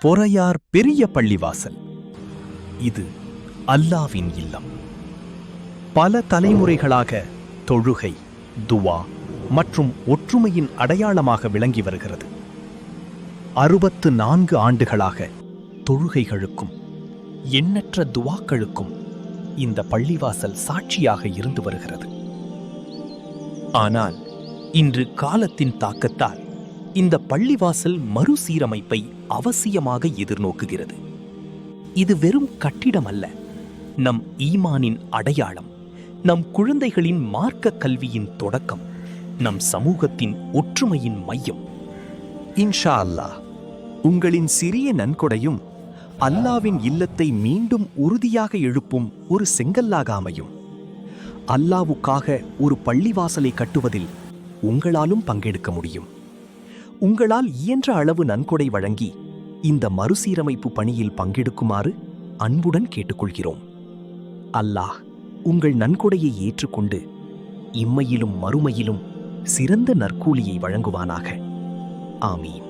பொறையார் பெரிய பள்ளிவாசல். இது அல்லாவின் இல்லம். பல தலைமுறைகளாக தொழுகை, துவா மற்றும் ஒற்றுமையின் அடையாளமாக விளங்கி வருகிறது. 64 ஆண்டுகளாக தொழுகைகளுக்கும் எண்ணற்ற துவாக்களுக்கும் இந்த பள்ளிவாசல் சாட்சியாக இருந்து வருகிறது. ஆனால் இன்று காலத்தின் தாக்கத்தால் இந்த பள்ளிவாசல் மறுசீரமைப்பை அவசியமாக எதிர்நோக்குகிறது. இது வெறும் கட்டிடம் அல்ல, நம் ஈமானின் அடையாளம், நம் குழந்தைகளின் மார்க்க கல்வியின் தொடக்கம், நம் சமூகத்தின் ஒற்றுமையின் மையம். இன்ஷா அல்லாஹ், உங்களின் சிறிய நன்கொடையும் அல்லாவின் இல்லத்தை மீண்டும் உறுதியாக எழுப்பும் ஒரு செங்கல்லாக அமையும். அல்லாவுக்காக ஒரு பள்ளிவாசலை கட்டுவதில் உங்களாலும் பங்கெடுக்க முடியும். உங்களால் இயன்ற அளவு நன்கொடை வழங்கி இந்த மறுசீரமைப்பு பணியில் பங்கெடுக்குமாறு அன்புடன் கேட்டுக்கொள்கிறோம். அல்லாஹ் உங்கள் நன்கொடையை ஏற்றுக்கொண்டு இம்மையிலும் மறுமையிலும் சிறந்த நற்கூலியை வழங்குவானாக. ஆமீன்.